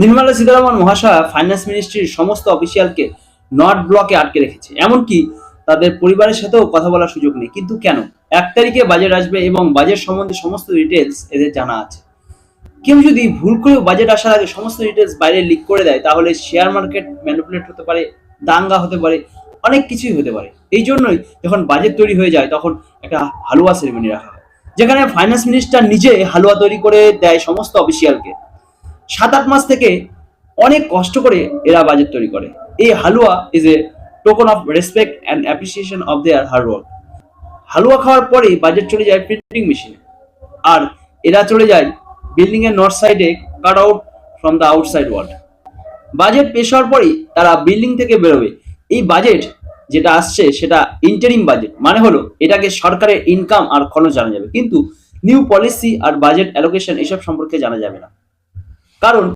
Nirmala Sitharaman মহাশয়া finance মিনিস্ট্রির সমস্ত অফিসিয়ালকে north ব্লকে আটকে রেখেছে, এমনকি তাদের পরিবারের সাথেও কথা বলার সুযোগ নেই। কিন্তু কেন? 1 তারিখে বাজেট আসবে এবং বাজেট সম্বন্ধে সমস্ত ডিটেলস এদের জানা আছে। কেউ যদি ভুল করেও বাজেট আসার আগে সমস্ত ডিটেলস বাইরে লিক করে দেয়, তাহলে শেয়ার মার্কেট ম্যানিপুলেট হতে পারে, দাঙ্গা হতে পারে, অনেক কিছুই হতে পারে। এই জন্যই যখন বাজেট তৈরি হয়ে যায় তখন একটা হালুয়া সেরেমনি রাখা হয়, যেখানে ফাইন্যান্স মিনিস্টার নিজে হালুয়া তৈরি করে দেয় সমস্ত অফিসিয়ালকে। 7-8 মাস থেকে অনেক কষ্ট করে এরা বাজেট তৈরি করে। এই halwa is a token of respect and appreciation of their hard work. Halwa খাওয়ার পরেই বাজেট চলে যায় প্রিন্টিং মেশিনে, আর এরা চলে যায় বিল্ডিং এর নর্থ সাইডে, cut out from the outside world. Budget পেশ হওয়ার পরেই তারা বিল্ডিং থেকে বেরোবে। এই বাজেট যেটা আসছে সেটা ইন্টারিম বাজেট, মানে হলো এটাকে সরকারের ইনকাম আর খরচ জানা যাবে, কিন্তু নিউ পলিসি আর বাজেট অ্যালোকেশন এসব সম্পর্কে জানা যাবে না। কারণ